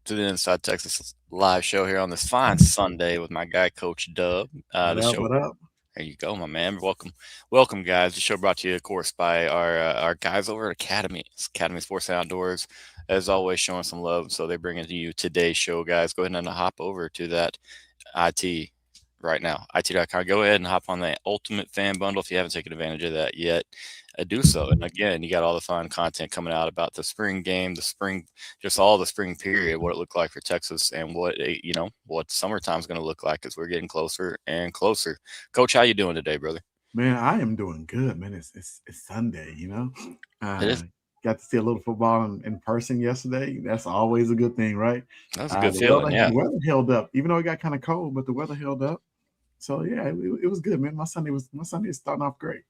to the Inside Texas live show here on this fine Sunday with my guy, Coach Dub. What The up? show, What up? there you go, my man. Welcome, guys. The show brought to you, of course, by our guys over at Academy, Academy Sports and Outdoors. As always, showing some love. So they're bringing to you today's show, guys. Go ahead and hop over to that IT right now, it.com. Go ahead and hop on the Ultimate Fan Bundle if you haven't taken advantage of that yet. Do so. And again, you got all the fun content coming out about the spring game, the spring, just all the spring period, what it looked like for Texas, and what summertime's going to look like as we're getting closer and closer. Coach, how you doing today, brother? Man, I am doing good, man. It's Sunday, It Uh, is. got to see a little football in person yesterday. That's always a good thing, right? That was a good The feeling. weather Yeah. the weather held up, even though it got kind of cold, but the weather held up. So yeah, it was good, man. My Sunday is starting off great.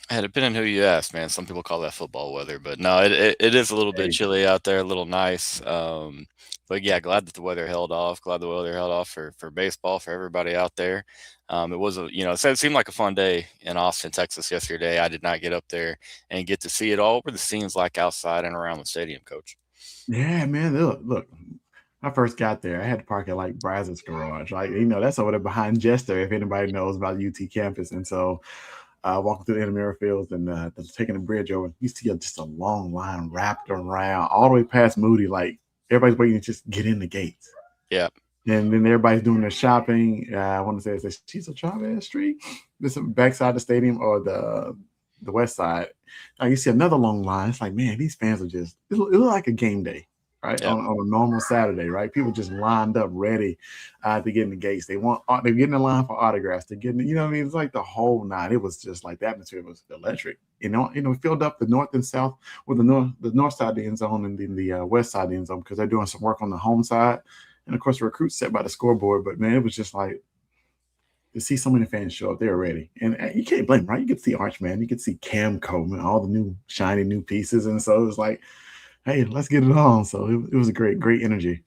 Depending who you ask, man. Some people call that football weather, but no, it is a little bit Hey, chilly out there, a little nice. But yeah, glad that the weather held off. Glad the weather held off for baseball for everybody out there. It was it seemed like a fun day in Austin, Texas yesterday. I did not get up there and get to see it all. What were the scenes like outside and around the stadium, Coach? yeah, man. Look. I first got there, I had to park at like Brazos Garage. Like, that's over there behind Jester, if anybody knows about UT campus. And so walking through the intramural fields and taking the bridge over, you see just a long line wrapped around all the way past Moody. Like everybody's waiting to just get in the gates. Yeah. And then everybody's doing their shopping. I want to say it's Cecil Chavez Street, this backside of the stadium or the west side. You see another long line. It's like, man, these fans are just, it look like a game day, right? Yeah. On a normal Saturday, right? People just lined up ready to get in the gates. They're getting in line for autographs. They're getting, what I mean? It's like the whole night. It was just like the atmosphere was electric. We filled up the north and south, with the north side of the end zone and then the west side of the end zone because they're doing some work on the home side. And of course, the recruits set by the scoreboard. But man, it was just like to see so many fans show up, they're ready. And you can't blame them, right? You could see Archman, you could see Cam Coleman, all the new shiny new pieces. And so it was like, hey, let's get it on. So it was a great energy.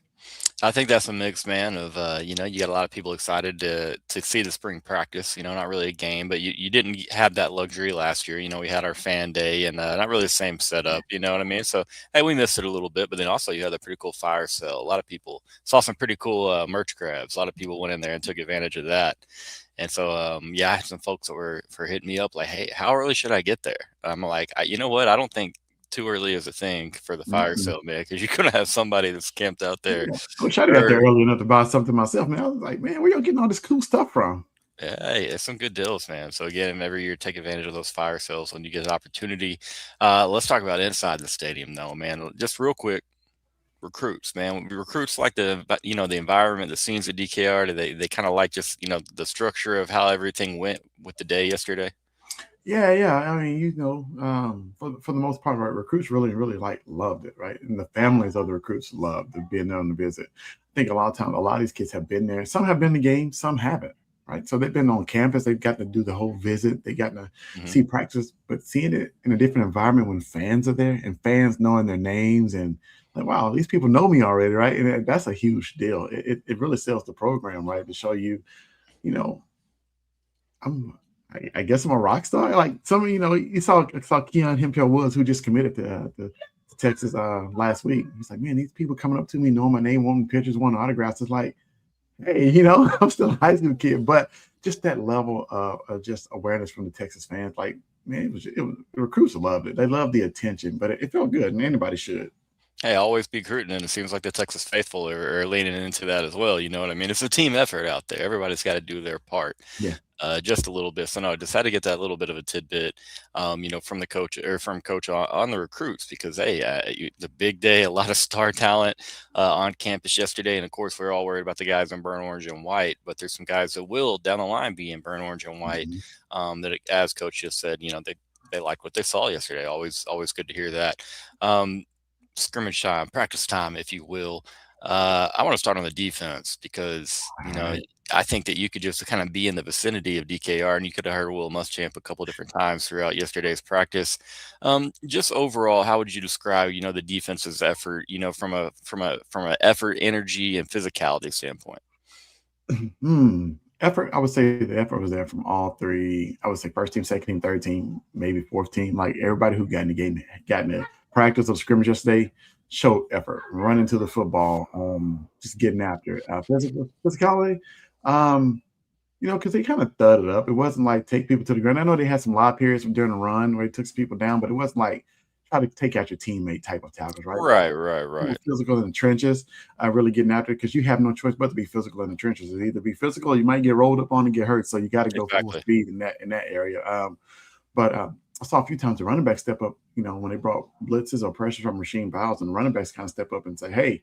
I think that's a mix, man, of you got a lot of people excited to see the spring practice, not really a game, but you didn't have that luxury last year. We had our fan day and not really the same setup, you know what I mean? So, hey, we missed it a little bit, but then also you had a pretty cool fire sale. A lot of people saw some pretty cool merch grabs. A lot of people went in there and took advantage of that. And so, yeah, I had some folks that were for hitting me up like, hey, how early should I get there? I'm like, you know what? I don't think too early is a thing for the fire Mm-mm. sale, man, because you're gonna have somebody that's camped out there. Yeah. I wish I'd got there early enough to buy something myself, man. I was like, man, where y'all getting all this cool stuff from? Yeah, hey, it's some good deals, man. So again, every year take advantage of those fire sales when you get an opportunity. Let's talk about inside the stadium, though, man. Just real quick, recruits, man. Recruits like the environment, the scenes at DKR. Do they kind of like just the structure of how everything went with the day yesterday? Yeah. I mean, for the most part, right, recruits really like loved it, right? And the families of the recruits loved being there on the visit. I think a lot of times, a lot of these kids have been there. Some have been to games, some haven't, right? So they've been on campus. They've got to do the whole visit. They got to Hmm. see practice, but seeing it in a different environment when fans are there and fans knowing their names and like, wow, these people know me already, right? And that's a huge deal. It really sells the program, right? To show you, you know, I'm I guess I'm a rock star. Like some, you saw Keon Hemphill Woods who just committed to Texas last week. He's like, man, these people coming up to me, knowing my name, wanting pictures, wanting autographs. It's like, hey, I'm still a high school kid, but just that level of just awareness from the Texas fans, like, man, it was the recruits loved it. They loved the attention, but it felt good, and anybody should. Hey, always be recruiting, and it seems like the Texas faithful are leaning into that as well. You know what I mean? It's a team effort out there. Everybody's got to do their part. Yeah. Just a little bit. So no, I just had to get that little bit of a tidbit, from the coach or from coach on the recruits because hey, the big day, a lot of star talent on campus yesterday, and of course we're all worried about the guys in burnt orange and white, but there's some guys that will down the line be in burnt orange and white. Mhm. That as coach just said, they like what they saw yesterday. Always good to hear that. Um, Scrimmage time, practice time, if you will. I want to start on the defense because All right. I think that you could just kind of be in the vicinity of DKR, and you could have heard Will Muschamp a couple different times throughout yesterday's practice. Just overall, how would you describe, the defense's effort, from a effort, energy, and physicality standpoint? Hmm. Effort, I would say the effort was there from all three. I would say first team, second team, third team, maybe fourth team. Like everybody who got in the game, got in the practice of scrimmage yesterday, show effort, running to the football, just getting after it. Physicality, um, because they kind of thudded up. It wasn't like take people to the ground. I know they had some live periods during the run where they took some people down, but it wasn't like try to take out your teammate type of tackles, right? Right, right, More right. physical in the trenches, really getting after it because you have no choice but to be physical in the trenches. It's either be physical, or you might get rolled up on and get hurt. So you got to go full Exactly. speed in that area. But I saw a few times the running back step up. When they brought blitzes or pressure from Rasheem Biles, and the running backs kind of step up and say, "Hey,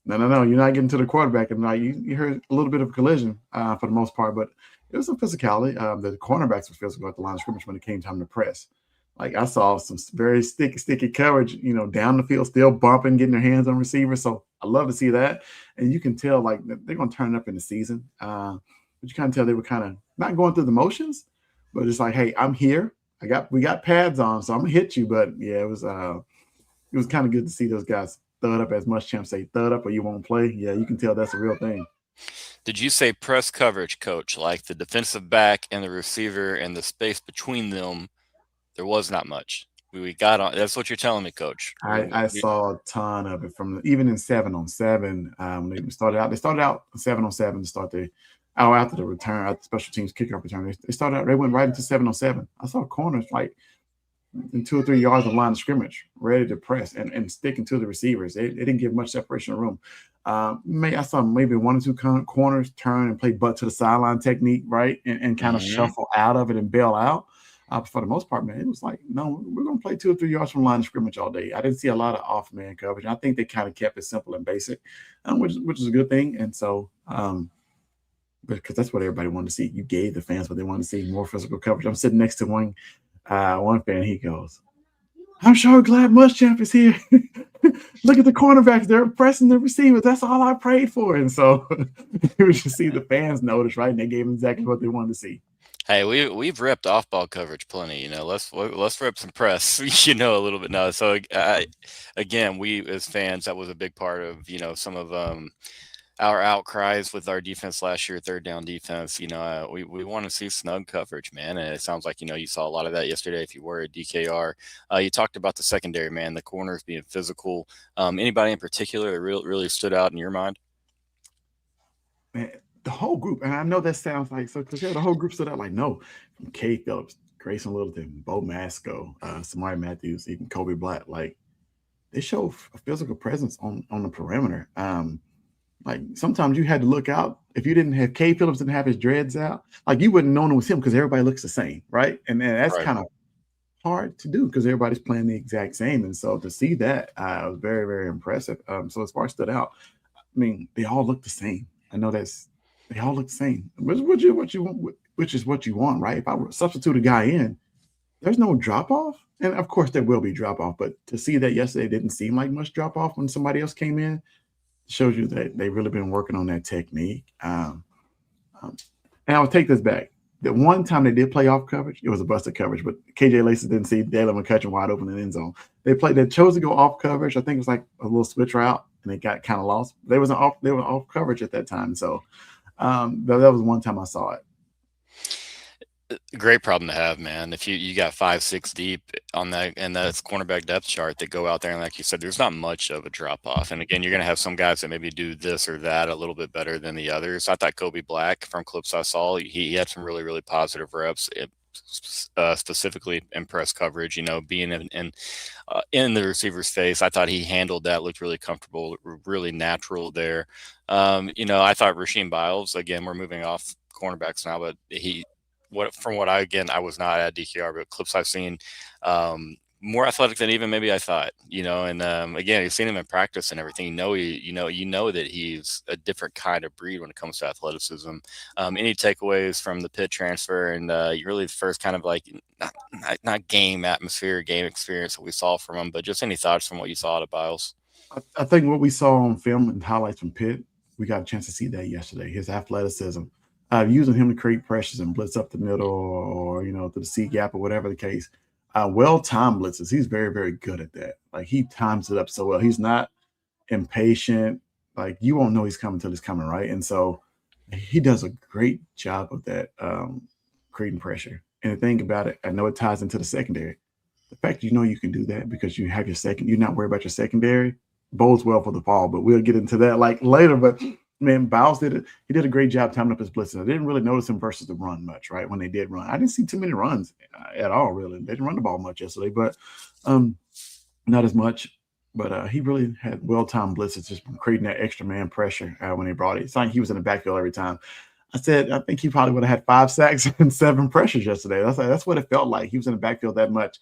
no, you're not getting to the quarterback." And like you heard a little bit of collision for the most part, but it was some physicality. The cornerbacks were physical at the line of scrimmage when it came time to press. Like I saw some very sticky coverage, down the field, still bumping, getting their hands on receivers. So I love to see that, and you can tell like they're going to turn it up in the season. But you kind of tell they were kind of not going through the motions, but it's like, hey, I'm here. We got pads on, so I'm gonna hit you. But yeah, it was kind of good to see those guys thud up, as Muschamp say, thud up or you won't play. Yeah, you can tell that's a real thing. Did you say press coverage, coach? Like the defensive back and the receiver and the space between them, there was not much. We got on. That's what you're telling me, coach. I saw a ton of it from even in 7-on-7. They started out 7-on-7 to start the hour after the return, after the special teams kickoff return. They went right into 7-on-7. I saw corners like in 2 or 3 yards of line of scrimmage, ready to press and sticking to the receivers. They didn't give much separation of room. I saw maybe 1 or 2 corners turn and play butt to the sideline technique, right, and kind of shuffle out of it and bail out. For the most part, man, it was like, no, we're going to play 2 or 3 yards from line of scrimmage all day. I didn't see a lot of off-man coverage. I think they kind of kept it simple and basic, which is a good thing. And so, because that's what everybody wanted to see. You gave the fans what they wanted to see, more physical coverage. I'm sitting next to one fan. He goes, "I'm sure glad Muschamp is here. Look at the cornerbacks; they're pressing the receivers. That's all I prayed for." And so you just see the fans notice, right? And they gave him exactly what they wanted to see. Hey, we've ripped off ball coverage plenty. Let's rip some press. A little bit now. So again, we as fans, that was a big part of some of our outcries with our defense last year, third down defense. We want to see snug coverage, man, and it sounds like you saw a lot of that yesterday. If you were at DKR, you talked about the secondary, man, the corners being physical. Anybody in particular that really stood out in your mind? Man, the whole group, and I know that sounds like so cliche. The whole group stood out like no, from K. Phillips, Grayson Littleton, Bo Masco, Samari Matthews, even Kobe Black. Like they show a physical presence on the perimeter. Like sometimes you had to look out if you didn't have K. Phillips didn't have his dreads out, like you wouldn't know it was him because everybody looks the same, right? And then that's Right. kind of hard to do because everybody's playing the exact same. And so to see that was very, very impressive. So as far as stood out, I mean, they all look the same. I know they all look the same, which is what you want, right? If I were to substitute a guy in, there's no drop off. And of course there will be drop off, but to see that yesterday didn't seem like much drop off when somebody else came in shows you that they've really been working on that technique. Um, and I'll take this back. The one time they did play off coverage, it was a busted coverage, but KJ Lacy didn't see Dalen McCutcheon wide open in the end zone. They chose to go off coverage. I think it was like a little switch route, and they got kind of lost. They were off coverage at that time. So that was one time I saw it. Great problem to have, man. If you got 5, 6 deep on that and that's cornerback depth chart that go out there and like you said, there's not much of a drop off. And again, you're gonna have some guys that maybe do this or that a little bit better than the others. I thought Kobe Black from clips I saw, he had some really positive reps. Specifically in press coverage, being in the receiver's face. I thought he handled that, looked really comfortable, really natural there. I thought Rasheem Biles, again, we're moving off cornerbacks now, but I was not at DKR, but clips I've seen, more athletic than even maybe I thought, and again, you've seen him in practice and everything. You know that he's a different kind of breed when it comes to athleticism. Any takeaways from the Pitt transfer and really the first kind of like not game atmosphere, game experience that we saw from him, but just any thoughts from what you saw at Biles? I think what we saw on film and highlights from Pitt, we got a chance to see that yesterday. His athleticism, using him to create pressures and blitz up the middle or to the C gap or whatever the case. Well-timed blitzes. He's very, very good at that. Like he times it up so well. He's not impatient. Like you won't know he's coming till he's coming, right? And so he does a great job of that, creating pressure. And the thing about it, I know it ties into the secondary. The fact you can do that because you have your second, you're not worried about your secondary. bodes well for the fall. But we'll get into that like later. But man, Bowles did it. He did a great job timing up his blitzes. I didn't really notice him versus the run much, right? When they did run, I didn't see too many runs at all. Really, they didn't run the ball much yesterday, but um, not as much. But he really had well-timed blitzes, just creating that extra man pressure when they brought it. It's like he was in the backfield every time. I said I think he probably would have had 5 sacks and 7 pressures yesterday. That's what it felt like. He was in the backfield that much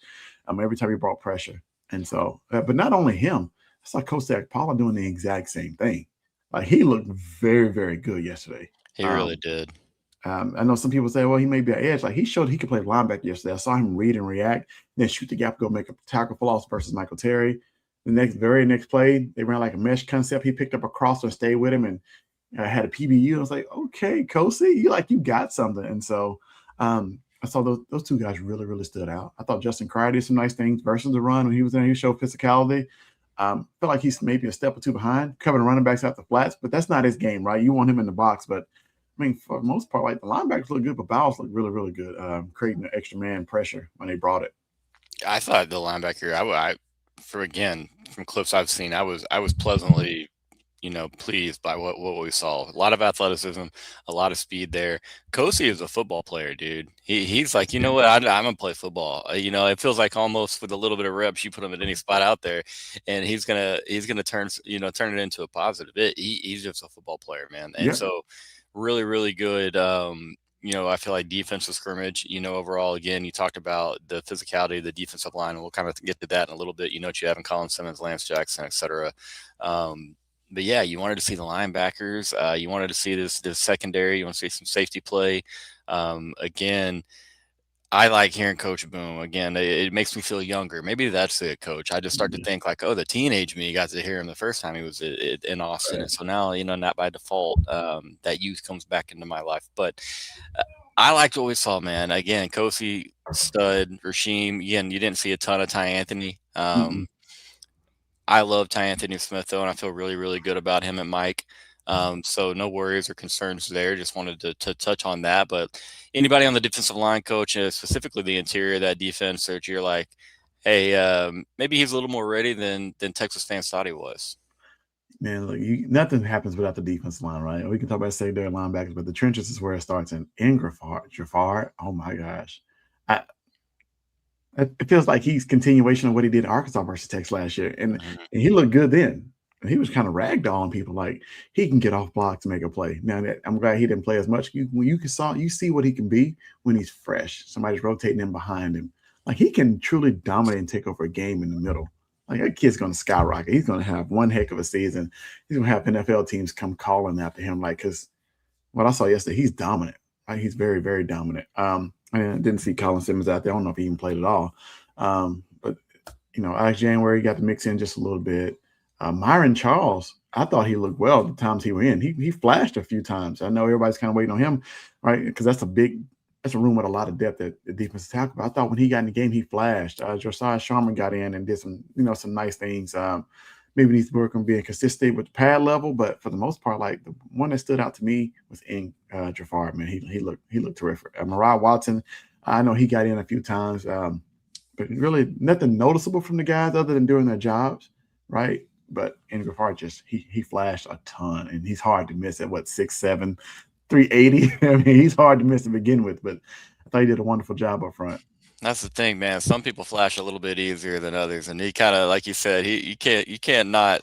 every time he brought pressure. And so, but not only him, I saw Coach Paula doing the exact same thing. Like he looked very, very good yesterday. He really did. I know some people say, well, he may be an edge. Like he showed he could play linebacker yesterday. I saw him read and react, then shoot the gap, go make a tackle for loss versus Michael Terry. The very next play, they ran like a mesh concept. He picked up a crosser and stayed with him and had a PBU. I was like, okay, Kosi, you got something. And so I saw those two guys really, really stood out. I thought Justin Cryer did some nice things versus the run when he was in there. He showed physicality. Feel like he's maybe a step or two behind, covering running backs out the flats, but that's not his game, right? You want him in the box, but I mean, for the most part, like the linebackers look good, but Bowles looked really, really good, creating the extra man pressure when they brought it. I thought the linebacker, from clips I've seen, I was pleasantly, pleased by what we saw. A lot of athleticism, a lot of speed there. Kosi is a football player, dude. He's like, you know what, I'm gonna play football. It feels like almost with a little bit of reps, you put him at any spot out there, and he's gonna turn turn it into a positive. He's just a football player, man. And Yeah. so, really, really good. I feel like defensive scrimmage, overall, again, you talked about the physicality of the defensive line, and we'll kind of get to that in a little bit. What you have in Colin Simmons, Lance Jackson, et cetera. But yeah, you wanted to see the linebackers. You wanted to see this secondary. You want to see some safety play. Again, I like hearing Coach Boom. Again, it makes me feel younger. Maybe that's it, Coach. I just start to think like, oh, the teenage me got to hear him the first time he was in Austin, and so now, not by default, that youth comes back into my life. But I liked what we saw, man. Again, Kosi, stud, Rasheem. Again, you didn't see a ton of Ty Anthony. I love Ty Anthony Smith, though, and I feel really, really good about him and Mike. So no worries or concerns there. Just wanted to touch on that. But anybody on the defensive line, Coach, specifically the interior of that defense, that you're like, hey, maybe he's a little more ready than Texas fans thought he was. Man, look, nothing happens without the defensive line, right? We can talk about secondary linebackers, but the trenches is where it starts. And in Jafar, oh my gosh, it feels like he's continuation of what he did in Arkansas versus Texas last year, and he looked good then. And he was kind of ragdolling people, like he can get off blocks to make a play. Now I'm glad he didn't play as much. You see what he can be when he's fresh. Somebody's rotating in behind him, like he can truly dominate and take over a game in the middle. Like that kid's going to skyrocket. He's going to have one heck of a season. He's going to have NFL teams come calling after him, like because what I saw yesterday, he's dominant. Right? He's very, very dominant. I didn't see Colin Simmons out there. I don't know if he even played at all. But Alex January got to mix in just a little bit. Myron Charles, I thought he looked well the times he were in. He flashed a few times. I know everybody's kind of waiting on him, right? Because that's a room with a lot of depth at the defensive tackle. But I thought when he got in the game, he flashed. Josiah Sharman got in and did some nice things. Maybe needs to work on being consistent with the pad level, but for the most part, like the one that stood out to me was Jafar. Man, he looked terrific. Mariah Watson, I know he got in a few times, but really nothing noticeable from the guys other than doing their jobs, right? But in Jafar, just he flashed a ton, and he's hard to miss at 6'7", 380. I mean, he's hard to miss to begin with, but I thought he did a wonderful job up front. That's the thing, man. Some people flash a little bit easier than others, and he kind of, like you said, you can't not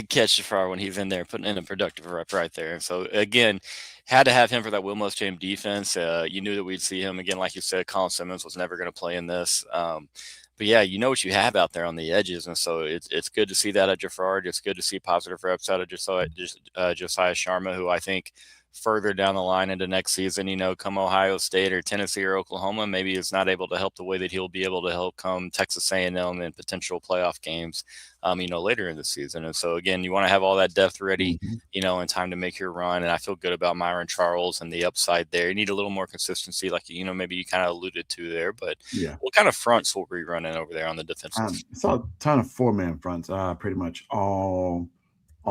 catch Jafar when he's in there putting in a productive rep right there. And so again, had to have him for that Will Muschamp defense. You knew that we'd see him again, like you said. Colin Simmons was never going to play in this. But yeah, you know what you have out there on the edges, and so it's good to see that at Jafar. It's good to see positive reps out of Josiah Sharma, who I think further down the line into next season, come Ohio State or Tennessee or Oklahoma, maybe it's not able to help the way that he'll be able to help come Texas A&M in potential playoff games, later in the season. And so again, you want to have all that depth ready, in time to make your run. And I feel good about Myron Charles and the upside there. You need a little more consistency, like maybe you kind of alluded to there. But yeah, what kind of fronts will we running over there on the defensive? I saw a ton of 4-man fronts, pretty much all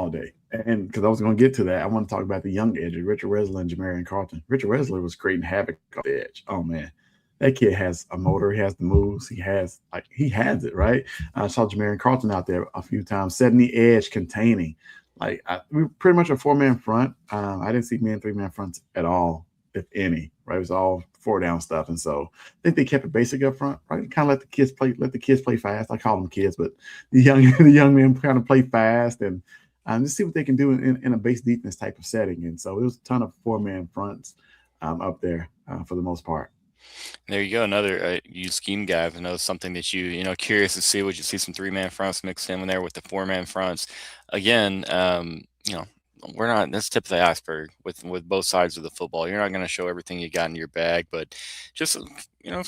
day. And because I was going to get to that, I want to talk about the young edges, Richard Wesley and Jamarian Carlton. Richard Wesley was creating havoc on the edge. Oh, man. that kid has a motor. He has the moves. He has it, right? I saw Jamarian Carlton out there a few times, setting the edge, containing. We were pretty much a 4-man front. I didn't see me in 3-man fronts at all, if any. Right, it was all 4 down stuff, and so I think they kept it basic up front. Right, kind of let the kids play fast. I call them kids, but the young men kind of play fast and just see what they can do in a base defense type of setting. And so it was a ton of 4-man fronts up there for the most part. There you go. Another you scheme guys. I know something that curious to see. Would you see some 3-man fronts mixed in there with the 4-man fronts? Again, we're not. That's tip of the iceberg with both sides of the football. You're not going to show everything you got in your bag, but just a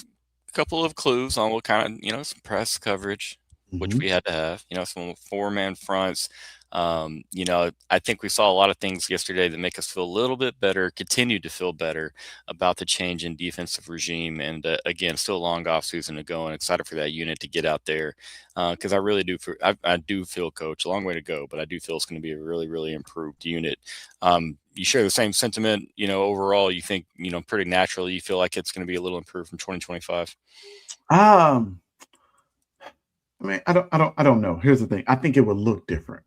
couple of clues on what kind of some press coverage, which Mm-hmm. we had to have. Some 4-man fronts. I think we saw a lot of things yesterday that make us feel a little bit better, continue to feel better about the change in defensive regime. And again, still a long off season to go, and excited for that unit to get out there because I really do. I do feel, Coach, a long way to go, but I do feel it's going to be a really, really improved unit. You share the same sentiment, overall. You think, pretty naturally, you feel like it's going to be a little improved from 2025. Um, I don't know. Here's the thing. I think it would look different.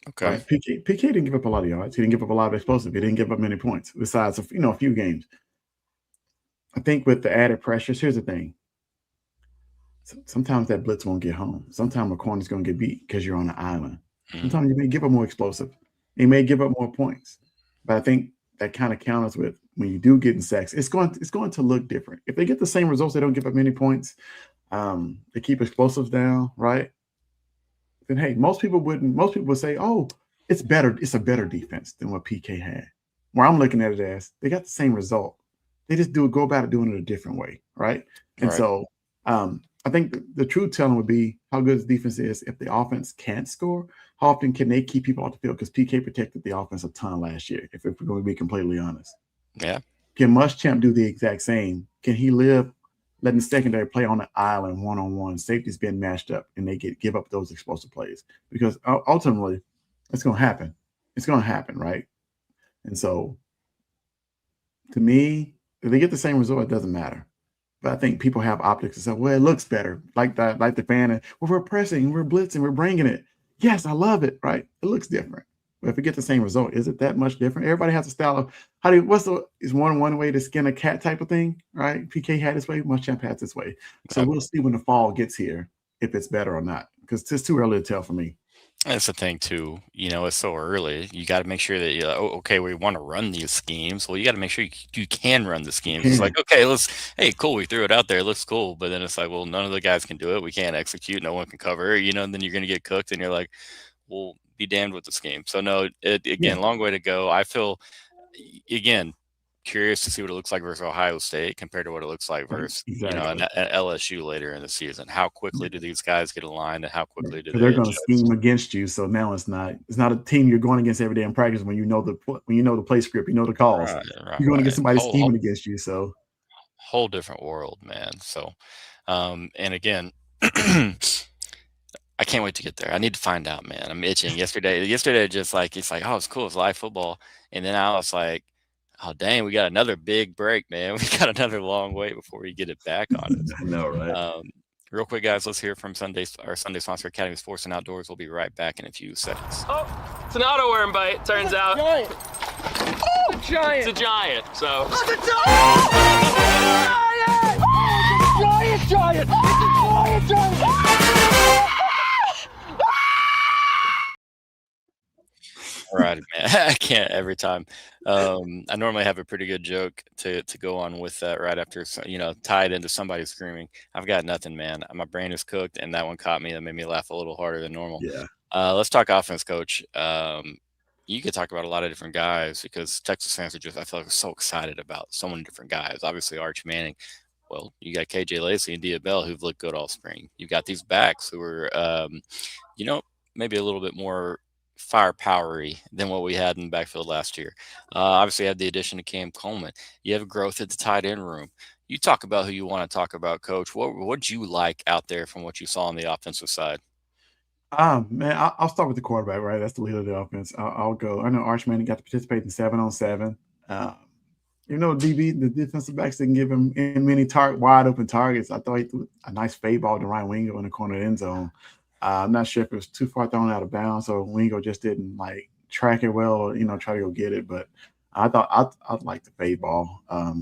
Okay. Right, PK didn't give up a lot of yards. He didn't give up a lot of explosive. He didn't give up many points besides a few games. I think with the added pressures, here's the thing. Sometimes that blitz won't get home. Sometimes a corner's going to get beat because you're on an island. Mm. Sometimes you may give up more explosive. You may give up more points. But I think that kind of counters with when you do get in sacks, it's going to look different. If they get the same results, they don't give up many points. They keep explosives down, right? Then hey, most people would say, oh, it's better. It's a better defense than what PK had. Where I'm looking at it as they got the same result. They just go about it doing it a different way, right? And Right. so I think the true telling would be how good the defense is if the offense can't score. How often can they keep people off the field? Because PK protected the offense a ton last year, if we're going to be completely honest. Yeah. Can Muschamp do the exact same? Can he live letting the secondary play on the island one-on-one, safeties being matched up, and they give up those explosive plays? Because ultimately, it's going to happen. It's going to happen, right? And so, to me, if they get the same result, it doesn't matter. But I think people have optics and say, well, it looks better, like the fan. And, well, we're pressing, we're blitzing, we're bringing it. Yes, I love it, right? It looks different. But if we get the same result, is it that much different? Everybody has a style of is one way to skin a cat type of thing, right? PK had his way, Muschamp has his way. So we'll see when the fall gets here if it's better or not, because it's too early to tell for me. That's the thing too. It's so early. You got to make sure that okay, we want to run these schemes. Well, you got to make sure you can run the schemes. It's like, okay, hey, cool, we threw it out there, it looks cool, but then it's like, well, none of the guys can do it. We can't execute. No one can cover. And then you're going to get cooked, and you're like, well, be damned with the scheme. So no, Yeah, again, long way to go. I feel again curious to see what it looks like versus Ohio State compared to what it looks like right, versus exactly. an LSU later in the season. How quickly Yeah. do these guys get aligned, and how quickly do Because they're they going to scheme adjust? against you. So now it's not a team you're going against every day in practice when you know the play script, you know the calls. Right, right, You're going against right. somebody scheming against you. So Whole different world, man. So, and again, I can't wait to get there. I need to find out, man. I'm itching. Yesterday, just like it's like, oh, it's cool. It's live football, and then I was like, oh, dang, we got another big break, man. We got another long wait before we get it back on us. I know, right? Real quick, guys, let's hear from our Sunday sponsor, Academy Sports and Outdoors. We'll be right back in a few seconds. Oh, it's an auto worm bite, turns out. Giant. Oh, a giant. It's a giant, so. Oh, it's a giant. Oh, it's a giant. It's a giant. All right, man. I can't every time. I normally have a pretty good joke to go on with that right after, tied into somebody screaming. I've got nothing, man. My brain is cooked, and that one caught me. That made me laugh a little harder than normal. Yeah. Let's talk offense, Coach. You could talk about a lot of different guys because Texas fans I feel like, so excited about so many different guys. Obviously, Arch Manning. Well, you got KJ Lacey and Dia Bell who've looked good all spring. You've got these backs who are, maybe a little bit more firepowery than what we had in the backfield last year. Obviously, you have the addition of Cam Coleman. You have growth at the tight end room. You talk about who you want to talk about, Coach. What'd you like out there from what you saw on the offensive side? Man, I'll start with the quarterback, right? That's the leader of the offense. I'll go. I know Arch Manning got to participate in 7-on-7. DB, the defensive backs didn't give him many wide open targets. I thought he threw a nice fade ball to Ryan Wingo in the corner of the end zone. I'm not sure if it was too far thrown out of bounds, so Wingo just didn't like track it well or try to go get it. But I thought I'd like the fade ball. I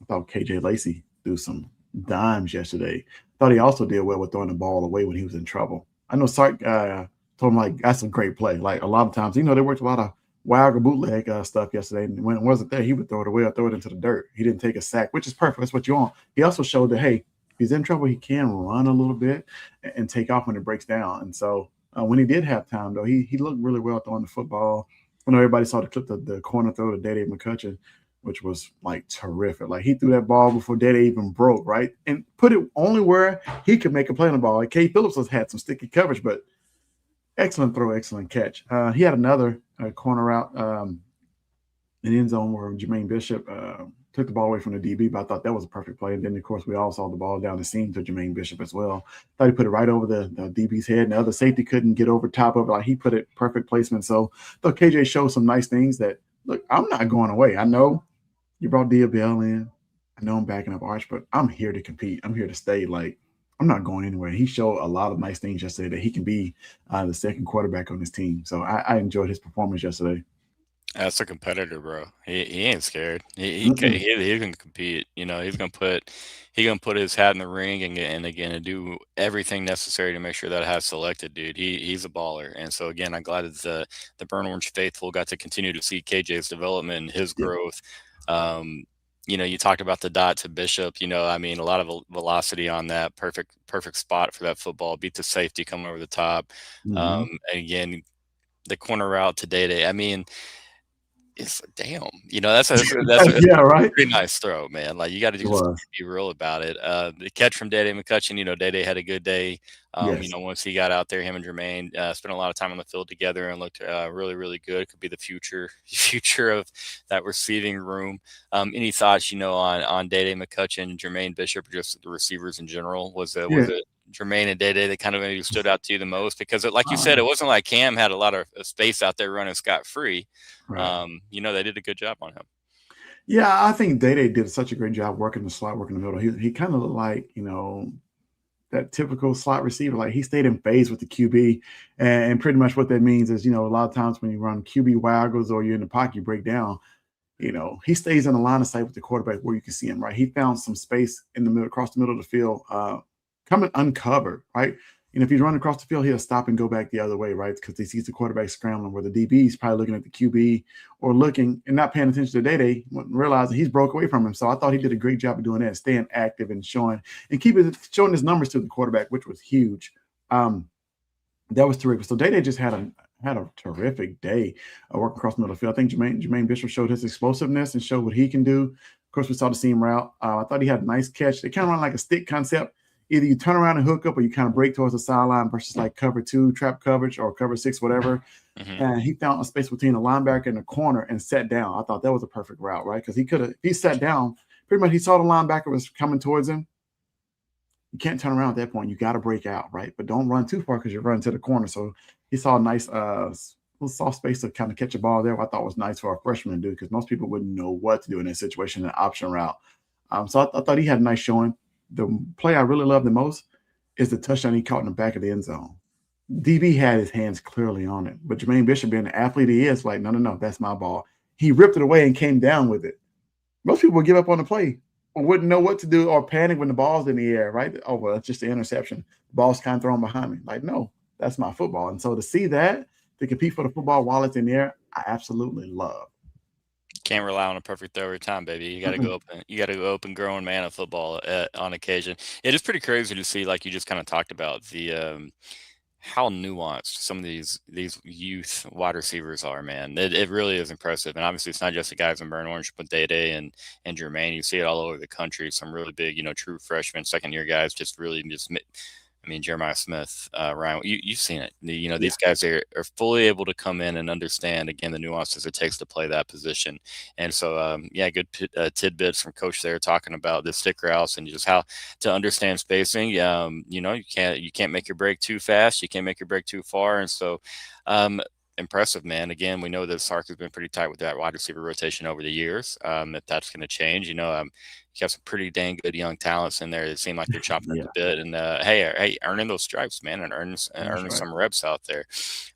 thought KJ Lacey threw some dimes yesterday. Thought he also did well with throwing the ball away when he was in trouble. I know Sark told him like that's a great play. Like a lot of times, they worked a lot of wild or bootleg stuff yesterday. And when it wasn't there, he would throw it away or throw it into the dirt. He didn't take a sack, which is perfect. That's what you want. He also showed that, hey, if he's in trouble, he can run a little bit and take off when it breaks down. And so when he did have time, though, he looked really well throwing the football. I know everybody saw the clip of the corner throw to Dede McCutcheon, which was like terrific. Like he threw that ball before Dede even broke, right? And put it only where he could make a play on the ball. Like Kay Phillips had some sticky coverage, but excellent throw, excellent catch. He had another corner route in the end zone where Jermaine Bishop took the ball away from the DB, but I thought that was a perfect play. And then, of course, we all saw the ball down the seam to Jermaine Bishop as well. Thought he put it right over the DB's head, and the other safety couldn't get over top of it. Like he put it perfect placement. So I thought KJ showed some nice things that, look, I'm not going away. I know you brought Dia Bell in. I know I'm backing up Arch, but I'm here to compete. I'm here to stay. Like, I'm not going anywhere. He showed a lot of nice things yesterday that he can be the second quarterback on this team. So I enjoyed his performance yesterday. That's a competitor, bro. He ain't scared. He can compete. He's gonna put his hat in the ring and again do everything necessary to make sure that hat's selected, dude. He's a baller. And so again, I'm glad that the Burn Orange faithful got to continue to see KJ's development and his growth. You talked about the dot to Bishop. A lot of velocity on that. Perfect spot for that football. Beat the safety coming over the top. And again, the corner route to Dede. It's damn. That's yeah, right. Pretty nice throw, man. Like you got to be real about it. The catch from Dede McCutcheon. Dede had a good day. Yes. Once he got out there, him and Jermaine spent a lot of time on the field together and looked really, really good. Could be the future of that receiving room. Any thoughts, on Dede McCutcheon, Jermaine Bishop, or just the receivers in general? Was it Jermaine and Dede that kind of maybe stood out to you the most? Because like you said, it wasn't like Cam had a lot of space out there running scot-free. Right. They did a good job on him. Yeah, I think Dede did such a great job working the slot, working the middle. He kind of looked like, that typical slot receiver. Like he stayed in phase with the QB. And pretty much what that means is, a lot of times when you run QB waggles or you're in the pocket, you break down, he stays in the line of sight with the quarterback where you can see him, right? He found some space in the middle, across the middle of the field, coming uncovered, right? If he's running across the field, he'll stop and go back the other way, right? Because he sees the quarterback scrambling, where the DB is probably looking at the QB or looking and not paying attention to Dede, realizing he's broke away from him. So I thought he did a great job of doing that, staying active and showing his numbers to the quarterback, which was huge. That was terrific. So Dede just had a terrific day working across the middle of the field. I think Jermaine Bishop showed his explosiveness and showed what he can do. Of course, we saw the seam route. I thought he had a nice catch. They kind of run like a stick concept. Either you turn around and hook up or you kind of break towards the sideline versus like cover 2, trap coverage, or cover 6, whatever. And he found a space between the linebacker and the corner and sat down. I thought that was a perfect route, right? Because if he sat down, pretty much he saw the linebacker was coming towards him. You can't turn around at that point. You got to break out, right? But don't run too far because you're running to the corner. So he saw a nice little soft space to kind of catch a ball there. What I thought was nice for a freshman to do, because most people wouldn't know what to do in that situation, an option route. So I thought he had a nice showing. The play I really love the most is the touchdown he caught in the back of the end zone. DB had his hands clearly on it, but Jermaine Bishop, being the athlete he is, like, no, that's my ball. He ripped it away and came down with it. Most people would give up on the play or wouldn't know what to do or panic when the ball's in the air, right? Oh, well, it's just an interception. The ball's kind of thrown behind me. Like, no, that's my football. And so to see that, to compete for the football while it's in the air, I absolutely love. Can't rely on a perfect throw every time, baby. You got to go open. You got to go open, growing man of football on occasion. It is pretty crazy to see, like you just kind of talked about, the how nuanced some of these youth wide receivers are, man. It really is impressive. And obviously, it's not just the guys in Burn Orange, but Dede and Jermaine. You see it all over the country. Some really big, true freshmen, second-year guys just really just. Jeremiah Smith, Ryan, you've seen it. These guys are fully able to come in and understand, again, the nuances it takes to play that position. And so, good tidbits from Coach there talking about the stick routes and just how to understand spacing. You can't make your break too fast. You can't make your break too far. And so, impressive, man. Again, we know that Sark has been pretty tight with that wide receiver rotation over the years. If that's going to change, you have some pretty dang good young talents in there that seem like they're chomping at the bit. And hey, earning those stripes, man, and earning some reps out there.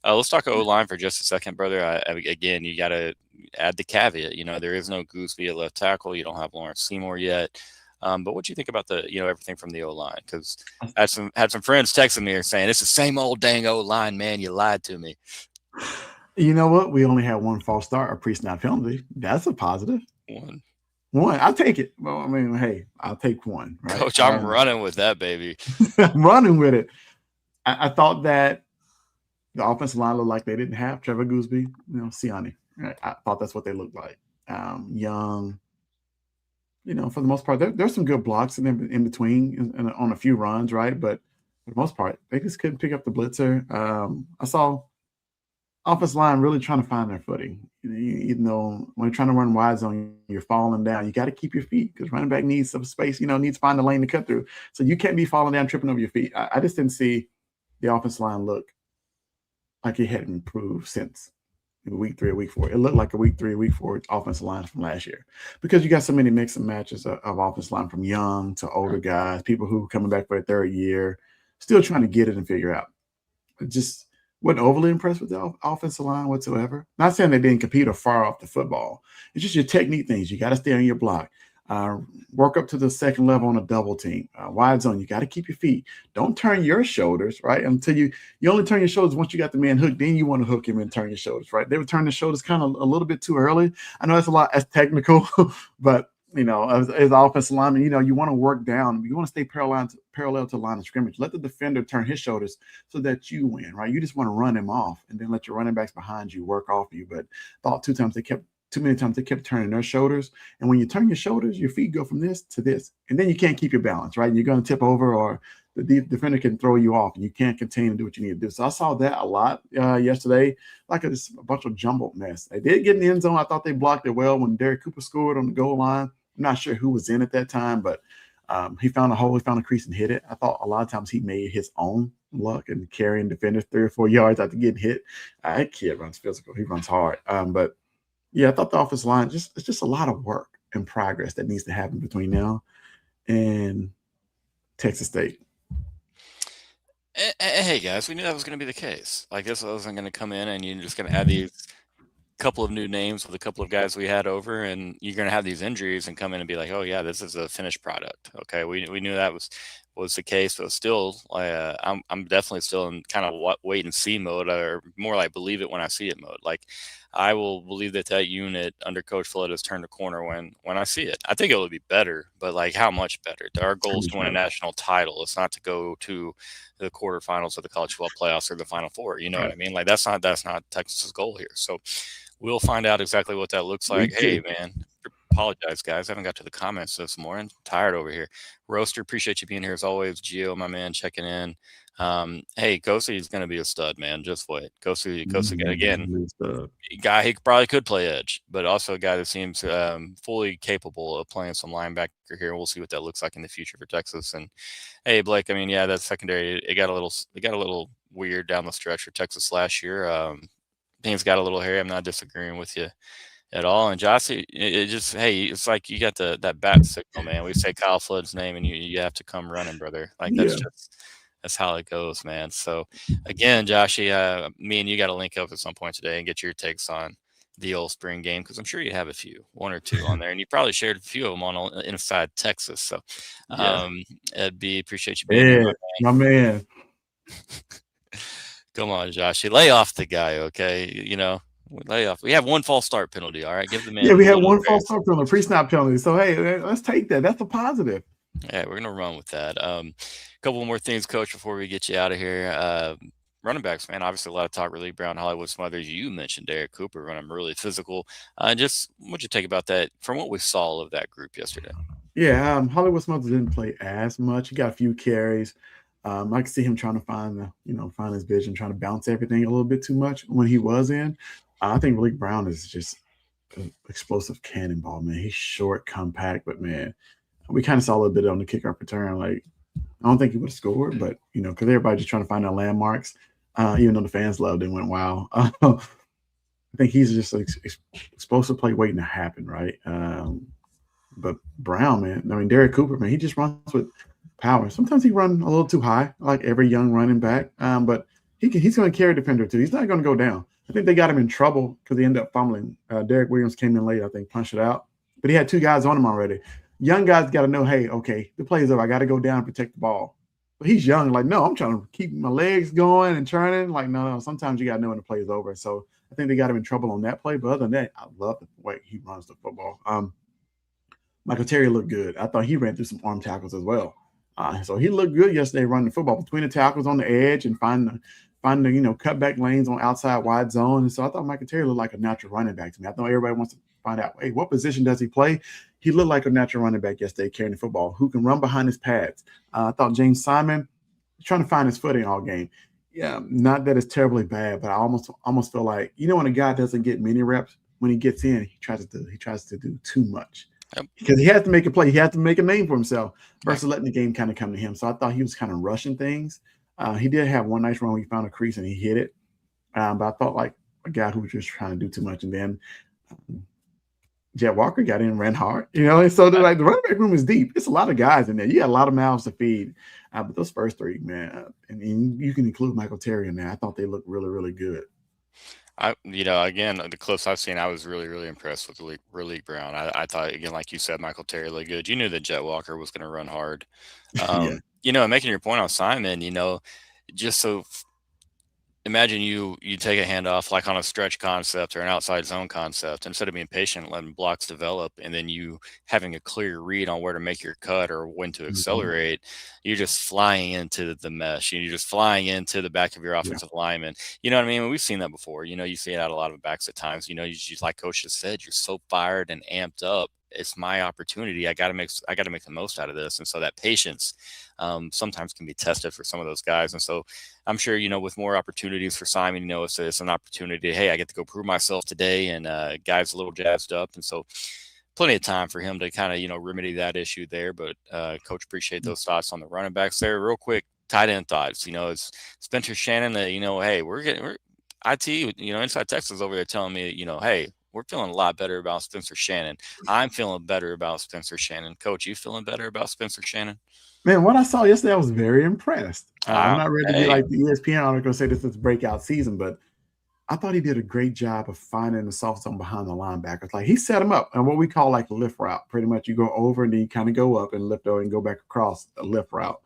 Let's talk O-line for just a second, brother. Again, you got to add the caveat. There is no Gooseby at left tackle. You don't have Lawrence Seymour yet. But what do you think about the, everything from the O-line? Because I had some friends texting me saying, it's the same old dang O-line, man. You lied to me. You know what? We only had one false start, a pre-snap penalty. That's a positive. One. I'll take it. Well, I mean, hey, I'll take one. Right? Coach, I'm running with that, baby. I'm running with it. I thought that the offensive line looked like they didn't have Trevor Gooseby, Siani. Right? I thought that's what they looked like. Young. For the most part, there's some good blocks in between and on a few runs, right? But for the most part, they just couldn't pick up the blitzer. I saw offensive line really trying to find their footing. When you're trying to run wide zone, you're falling down. You got to keep your feet because running back needs some space, needs to find a lane to cut through. So you can't be falling down, tripping over your feet. I just didn't see the offensive line look like it had improved since week 3 or week 4. It looked like a week 3 or week 4 offensive line from last year because you got so many mix and matches of offensive line from young to older guys, people who are coming back for a third year, still trying to get it and figure out. Just wasn't overly impressed with the offensive line whatsoever. Not saying they didn't compete or far off the football. It's just your technique things. You got to stay on your block. Work up to the second level on a double team. Wide zone, you got to keep your feet. Don't turn your shoulders, right? Until you only turn your shoulders once you got the man hooked. Then you want to hook him and turn your shoulders, right? They would turn the shoulders kind of a little bit too early. I know that's technical, but as offensive lineman, you want to work down. You want to stay parallel to the line of scrimmage. Let the defender turn his shoulders so that you win, right? You just want to run him off and then let your running backs behind you work off you. But thought too many times they kept turning their shoulders. And when you turn your shoulders, your feet go from this to this. And then you can't keep your balance, right? You're going to tip over or the defender can throw you off and you can't contain and do what you need to do. So I saw that a lot yesterday, like a bunch of jumbled mess. They did get in the end zone. I thought they blocked it well when Derek Cooper scored on the goal line. I'm not sure who was in at that time, but he found a hole, he found a crease and hit it. I thought a lot of times he made his own luck and carrying defenders 3 or 4 yards after getting hit. That kid runs physical. He runs hard. But yeah, I thought the offensive line, it's just a lot of work and progress that needs to happen between now and Texas State. Hey, guys, we knew that was going to be the case. Like, this wasn't going to come in and you're just going to add these couple of new names with a couple of guys we had over, and you're going to have these injuries and come in and be like, oh, yeah, this is a finished product. Okay, we knew that was the case, but still, I'm definitely still in kind of wait and see mode, or more like believe it when I see it mode. Like, I will believe that unit under Coach Flood has turned a corner when I see it. I think it will be better, but like how much better? Our goal is to win a national title. It's not to go to the quarterfinals of the college football playoffs or the Final Four. You know what I mean? Like that's not Texas's goal here. So we'll find out exactly what that looks like. Hey, man. Apologize, guys. I haven't got to the comments this morning. Tired over here. Roaster, appreciate you being here as always. Gio, my man, checking in. Hey, Kosi is going to be a stud, man. Just wait. Kosi again, guy he probably could play edge, but also a guy that seems fully capable of playing some linebacker here. We'll see what that looks like in the future for Texas. And hey, Blake, I mean, yeah, that secondary it got a little weird down the stretch for Texas last year. Things got a little hairy. I'm not disagreeing with you at all. And Jossie, it's like you got that bat signal, man. We say Kyle Flood's name and you have to come running, brother. Like that's how it goes, man. So again, Joshy, me and you got to link up at some point today and get your takes on the old spring game, because I'm sure you have one or two on there, and you probably shared a few of them on Inside Texas. So appreciate you being here, my man. Come on, Joshy, lay off the guy, okay? Lay off. We have one false start penalty. All right, give the man. Yeah, we had one false start penalty, pre-snap penalty. So hey, let's take that. That's a positive. Yeah, we're gonna run with that. Couple more things, Coach, before we get you out of here. Running backs, man. Obviously, a lot of talk. Really, Brown, Hollywood Smothers. You mentioned Derek Cooper running really physical. Just what'd you take about that from what we saw of that group yesterday? Yeah, Hollywood Smothers didn't play as much. He got a few carries. I could see him trying to find his vision, trying to bounce everything a little bit too much when he was in. I think Malik Brown is just an explosive cannonball, man. He's short, compact, but man, we kind of saw a little bit on the kickoff return. Like, I don't think he would have scored, but because everybody just trying to find out landmarks. even though the fans loved him, went wild. I think he's just explosive play waiting to happen, right? But Brown, man, I mean, Derek Cooper, man, he just runs with power. Sometimes he run a little too high, like every young running back. But he's going to carry a defender too. He's not going to go down. I think they got him in trouble because he ended up fumbling. Derek Williams came in late, I think, punched it out. But he had 2 guys on him already. Young guys got to know, hey, okay, the play's over. I got to go down and protect the ball. But he's young, like, no, I'm trying to keep my legs going and turning. Like, no, sometimes you got to know when the play is over. So I think they got him in trouble on that play. But other than that, I love the way he runs the football. Michael Terry looked good. I thought he ran through some arm tackles as well. So he looked good yesterday running the football between the tackles on the edge and finding the cutback lanes on outside wide zone. And so I thought Michael Terry looked like a natural running back to me. I know everybody wants to find out, hey, what position does he play? He looked like a natural running back yesterday carrying the football who can run behind his pads. I thought James Simon was trying to find his footing all game. Yeah, not that it's terribly bad, but I almost feel like, when a guy doesn't get many reps, when he gets in, he tries to do too much. Yep. Because he has to make a play. He has to make a name for himself versus letting the game kind of come to him. So I thought he was kind of rushing things. He did have one nice run where he found a crease and he hit it. But I felt like a guy who was just trying to do too much. And then Jet Walker got in and ran hard. And so the running back room is deep. It's a lot of guys in there. You got a lot of mouths to feed. But those first 3, man, and you can include Michael Terry in there. I thought they looked really, really good. Again, the clips I've seen, I was really, really impressed with Raleek Brown. I thought, again, like you said, Michael Terry looked good. You knew that Jet Walker was going to run hard. Yeah. Making your point on Simon, just so imagine you take a handoff like on a stretch concept or an outside zone concept, instead of being patient, letting blocks develop, and then you having a clear read on where to make your cut or when to accelerate, you're just flying into the mesh. You're just flying into the back of your offensive lineman. You know what I mean? We've seen that before. You see it out a lot of backs at times. You just, like Coach just said, you're so fired and amped up. It's my opportunity. I got to make the most out of this. And so that patience sometimes can be tested for some of those guys. And so I'm sure, with more opportunities for Simon, it's an opportunity. Hey, I get to go prove myself today, and guys a little jazzed up. And so plenty of time for him to kind of, remedy that issue there. But Coach, appreciate those thoughts on the running backs there. Real quick, tight end thoughts. It's Spencer Shannon that, hey, we're IT, Inside Texas over there telling me, hey, we're feeling a lot better about Spencer Shannon. I'm feeling better about Spencer Shannon. Coach, you feeling better about Spencer Shannon? Man, what I saw yesterday, I was very impressed. I'm not ready to be like the ESPN article say this is breakout season, but I thought he did a great job of finding the soft zone behind the linebackers. Like, he set him up and what we call like a lift route. Pretty much you go over and then you kind of go up and lift over and go back across a lift route.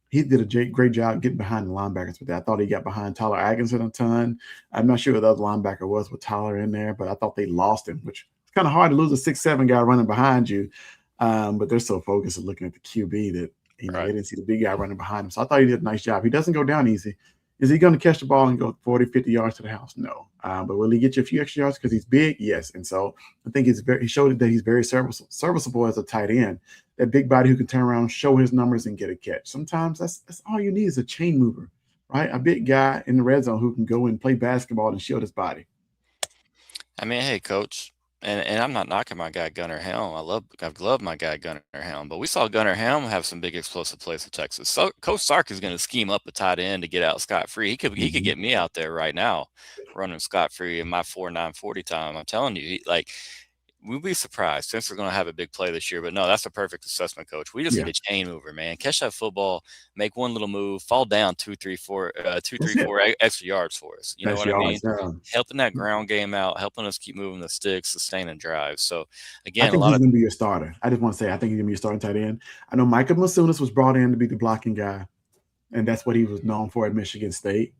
He did a great job getting behind the linebackers with that. I thought he got behind Tyler Atkinson a ton. I'm not sure who the other linebacker was with Tyler in there, but I thought they lost him, which it's kind of hard to lose a 6'7" guy running behind you. But they're so focused on looking at the QB that they didn't see the big guy running behind him. So I thought he did a nice job. He doesn't go down easy. Is he going to catch the ball and go 40, 50 yards to the house? No. But will he get you a few extra yards because he's big? Yes. And so I think he showed that he's very serviceable as a tight end. That big body who can turn around, show his numbers, and get a catch. Sometimes that's all you need is a chain mover, right? A big guy in the red zone who can go and play basketball and shield his body. I mean, hey, Coach, and I'm not knocking my guy Gunnar Helm. I've loved my guy Gunnar Helm, but we saw Gunnar Helm have some big explosive plays for Texas. So Coach Sark is going to scheme up a tight end to get out scot-free. He could get me out there right now running scot-free in my 4.940 time. I'm telling you, we'll be surprised since we're going to have a big play this year. But no, that's a perfect assessment, Coach. We just need a chain mover, man. Catch that football, make one little move, fall down 2, 3, 4 extra yards for us. You know what I mean? Helping that ground game out, helping us keep moving the sticks, sustaining drives. So again, I think he's going to be a starter. I just want to say, I think he's going to be a starting tight end. I know Micah Masunas was brought in to be the blocking guy, and that's what he was known for at Michigan State.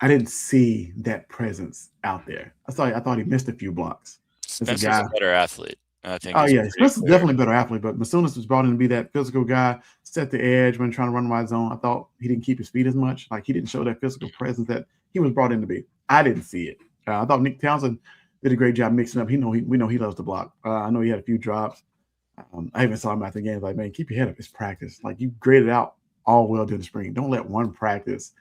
I didn't see that presence out there. I thought he missed a few blocks. Spencer's a better athlete. I think. Oh, yeah. Spencer's definitely a better athlete, but Masunas was brought in to be that physical guy, set the edge when trying to run wide zone. I thought he didn't keep his feet as much. Like, he didn't show that physical presence that he was brought in to be. I didn't see it. I thought Nick Townsend did a great job mixing up. We know he loves to block. I know he had a few drops. I even saw him after the game. Like, man, keep your head up. It's practice. Like, you graded out all well during the spring. Don't let one practice,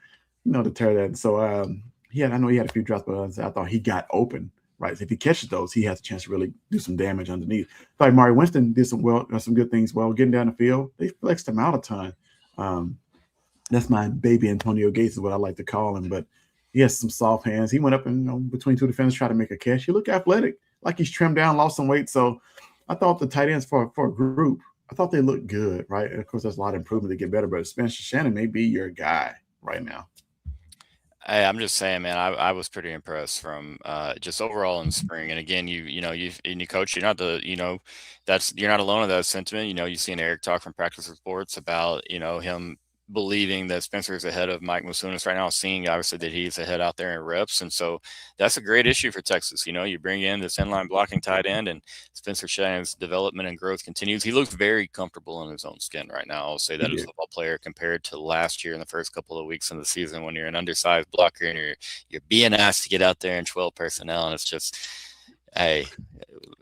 deter that. And so I know he had a few drops, but I thought he got open. Right. So if he catches those, he has a chance to really do some damage underneath. Like Mari Winston did some good things. Well, getting down the field, they flexed him out a ton. That's my baby Antonio Gates is what I like to call him. But he has some soft hands. He went up and between two defenders, tried to make a catch. He looked athletic, like he's trimmed down, lost some weight. So I thought the tight ends for a group, I thought they looked good, right? And of course, there's a lot of improvement to get better. But Spencer Shannon may be your guy right now. Hey, I'm just saying, man, I was pretty impressed from just overall in the spring. And again, you coach, you're not you're not alone in that sentiment. You've seen Eric talk from practice reports about, him believing that Spencer is ahead of Mike Musunis right now, seeing obviously that he's ahead out there in reps. And so that's a great issue for Texas. You bring in this inline blocking tight end, and Spencer Shannon's development and growth continues. He looks very comfortable in his own skin right now. I'll say that as a football player compared to last year in the first couple of weeks of the season when you're an undersized blocker and you're being asked to get out there in 12 personnel. And it's just, hey,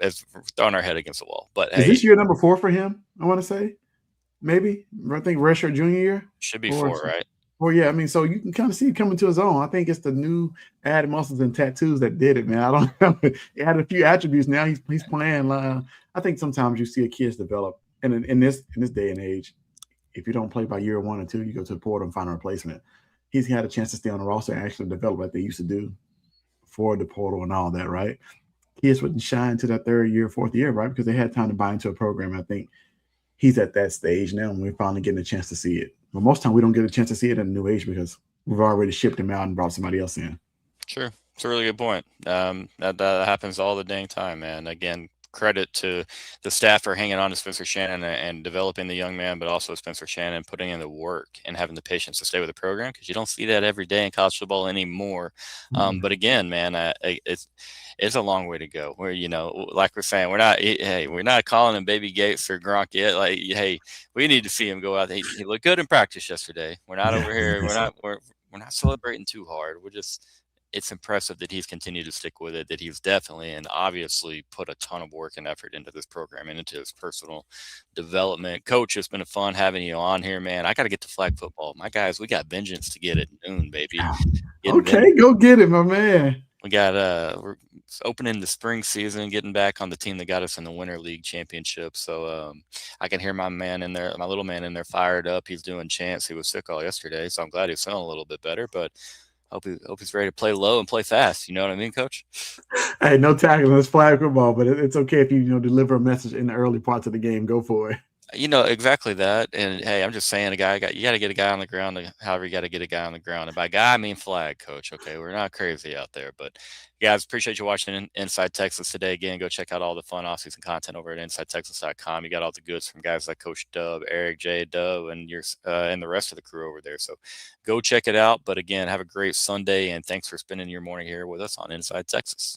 it's throwing our head against the wall. But is this year number 4 for him? I want to say. Maybe I think redshirt junior year should be 4, right? Well, yeah. I mean, so you can kind of see it coming to his own. I think it's the new added muscles and tattoos that did it, man. I don't know. He had a few attributes. Now he's playing. I think sometimes you see a kid develop, and in this day and age, if you don't play by year 1 or 2, you go to the portal and find a replacement. He's had a chance to stay on the roster and actually develop like they used to do for the portal and all that, right? Kids wouldn't shine to that 3rd year, 4th year, right? Because they had time to buy into a program. I think he's at that stage now, and we're finally getting a chance to see it. But most of the time, we don't get a chance to see it in a new age because we've already shipped him out and brought somebody else in. Sure. It's a really good point. That happens all the dang time, man. Again, credit to the staff for hanging on to Spencer Shannon and developing the young man, but also Spencer Shannon putting in the work and having the patience to stay with the program, because you don't see that every day in college football anymore. But again, man, it's a long way to go. Where like we're saying, we're not calling him Baby Gates or Gronk yet. Like, hey, we need to see him go out. He looked good in practice yesterday. We're not over here. We're not celebrating too hard. It's impressive that he's continued to stick with it, that he's definitely and obviously put a ton of work and effort into this program and into his personal development. Coach, it's been fun having you on here, man. I got to get to flag football. My guys, we got vengeance to get at noon, baby. Okay, go get it, my man. We got we're opening the spring season, getting back on the team that got us in the Winter League Championship. So I can hear my little man in there fired up. He's doing chants. He was sick all yesterday, so I'm glad he's feeling a little bit better. But hope he's ready to play low and play fast. You know what I mean, Coach? Hey, no tackling. It's flag football, but it's okay if you deliver a message in the early parts of the game. Go for it. Exactly that. And hey, I'm just saying, you got to get a guy on the ground. However, you got to get a guy on the ground. And by guy, I mean flag, Coach. Okay, we're not crazy out there. But guys, appreciate you watching Inside Texas today. Again, go check out all the fun off-season content over at InsideTexas.com. You got all the goods from guys like Coach Dub, Eric J. Dub, and the rest of the crew over there. So go check it out. But again, have a great Sunday, and thanks for spending your morning here with us on Inside Texas.